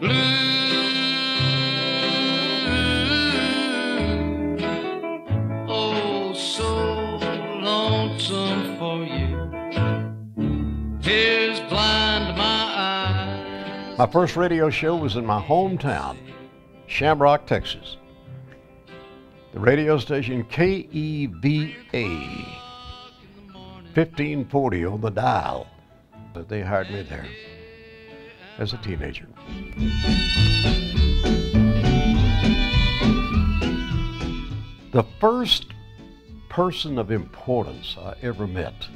Blue, oh, so lonesome for you. Tears blind my eyes. My first radio show was in my hometown, Shamrock, Texas. The radio station KEVA, 1540 on the dial. But they hired me there as a teenager. The first person of importance I ever met,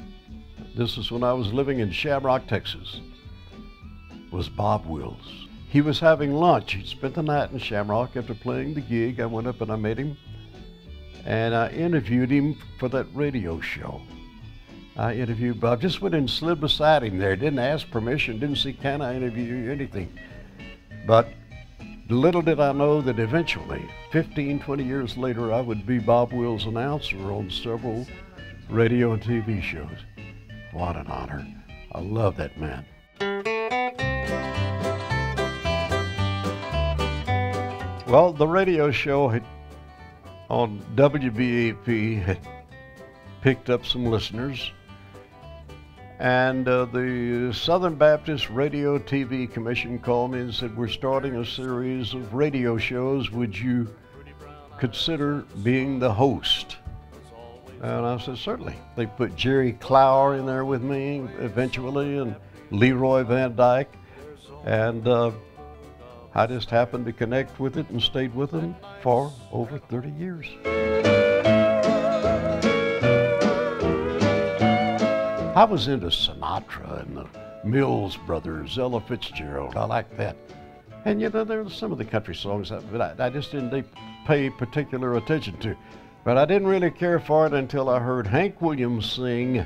this is when I was living in Shamrock, Texas, was Bob Wills. He was having lunch. He'd spent the night in Shamrock after playing the gig. I went up and I met him, and I interviewed him for that radio show. I interviewed Bob, just went and slid beside him there, didn't ask permission, didn't say, can I interview you, anything. But little did I know that eventually, 15, 20 years later, I would be Bob Wills' announcer on several radio and TV shows. What an honor. I love that man. Well, the radio show on WBAP had picked up some listeners, and the Southern Baptist Radio TV Commission called me and said, we're starting a series of radio shows. Would you consider being the host? And I said, certainly. They put Jerry Clower in there with me eventually, and Leroy Van Dyke, and I just happened to connect with it and stayed with them for over 30 years. I was into Sinatra and the Mills Brothers, Ella Fitzgerald. I like that. And you know, there were some of the country songs that I just didn't pay particular attention to. But I didn't really care for it until I heard Hank Williams sing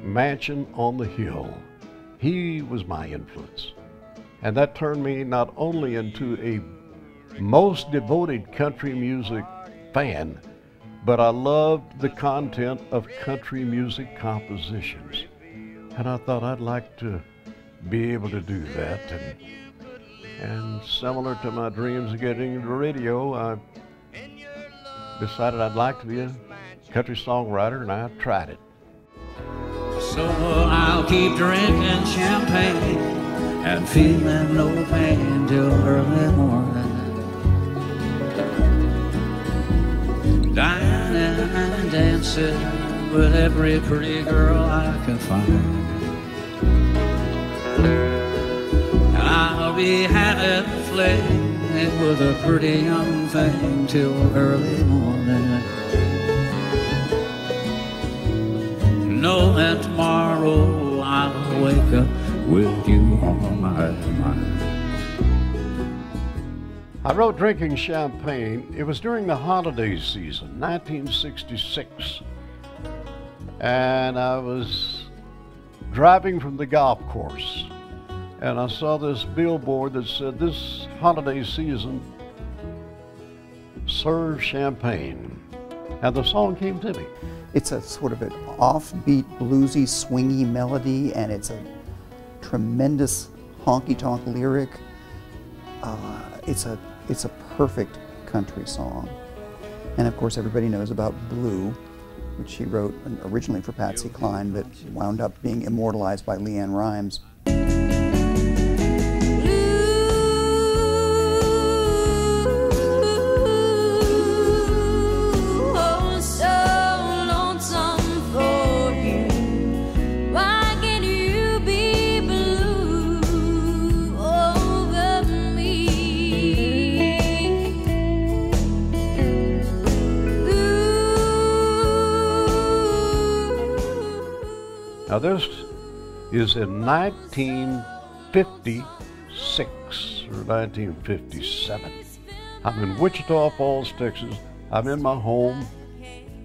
Mansion on the Hill. He was my influence. And that turned me not only into a most devoted country music fan, but I loved the content of country music compositions. And I thought I'd like to be able to do that. And similar to my dreams of getting into radio, I decided I'd like to be a country songwriter, and I tried it. So I'll keep drinking champagne and feeling no pain till early morning. Dining and dancing with every pretty girl I can find. And I'll be having a fling with a pretty young thing till early morning. Knowing tomorrow I'll wake up with you on my mind. I wrote Drinking Champagne. It was during the holiday season, 1966. And I was driving from the golf course, and I saw this billboard that said, this holiday season, serve champagne. And the song came to me. It's a sort of an offbeat, bluesy, swingy melody, and it's a tremendous honky-tonk lyric. It's a perfect country song. And of course, everybody knows about Blue, which she wrote originally for Patsy Cline, but wound up being immortalized by Leanne Rimes. Now this is in 1956 or 1957. I'm in Wichita Falls, Texas. I'm in my home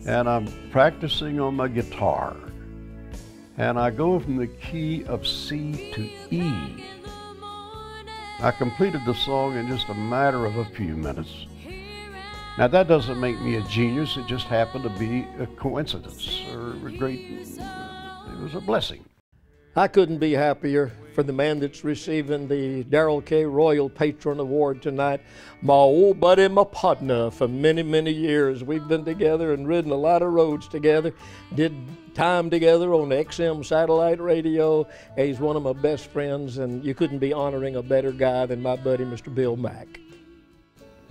and I'm practicing on my guitar. And I go from the key of C to E. I completed the song in just a matter of a few minutes. Now that doesn't make me a genius, it just happened to be a coincidence or a great, it was a blessing. I couldn't be happier for the man that's receiving the Daryl K Royal Patron Award tonight. My old buddy, my partner for many, many years. We've been together and ridden a lot of roads together, did time together on XM satellite radio. He's one of my best friends, and you couldn't be honoring a better guy than my buddy, Mr. Bill Mack.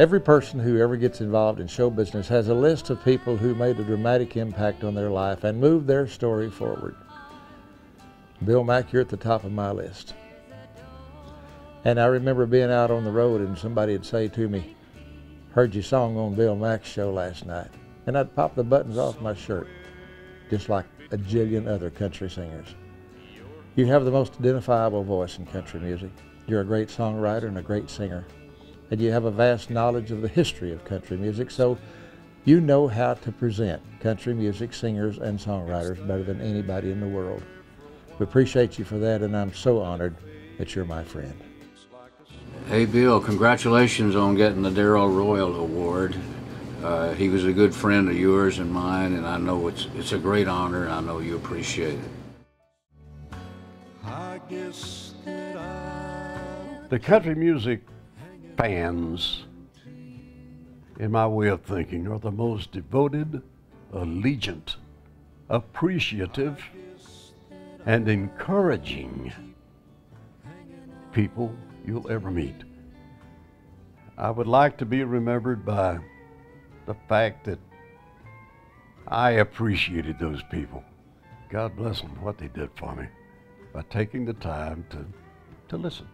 Every person who ever gets involved in show business has a list of people who made a dramatic impact on their life and moved their story forward. Bill Mack, you're at the top of my list. And I remember being out on the road and somebody would say to me, "Heard your song on Bill Mack's show last night." And I'd pop the buttons off my shirt, just like a jillion other country singers. You have the most identifiable voice in country music. You're a great songwriter and a great singer. And you have a vast knowledge of the history of country music, so you know how to present country music singers and songwriters better than anybody in the world. We appreciate you for that, and I'm so honored that you're my friend. Hey Bill, congratulations on getting the Daryl Royal Award. He was a good friend of yours and mine, and I know it's a great honor, and I know you appreciate it. The country music fans, in my way of thinking, are the most devoted, allegiant, appreciative, and encouraging people you'll ever meet. I would like to be remembered by the fact that I appreciated those people. God bless them, what they did for me, by taking the time to listen.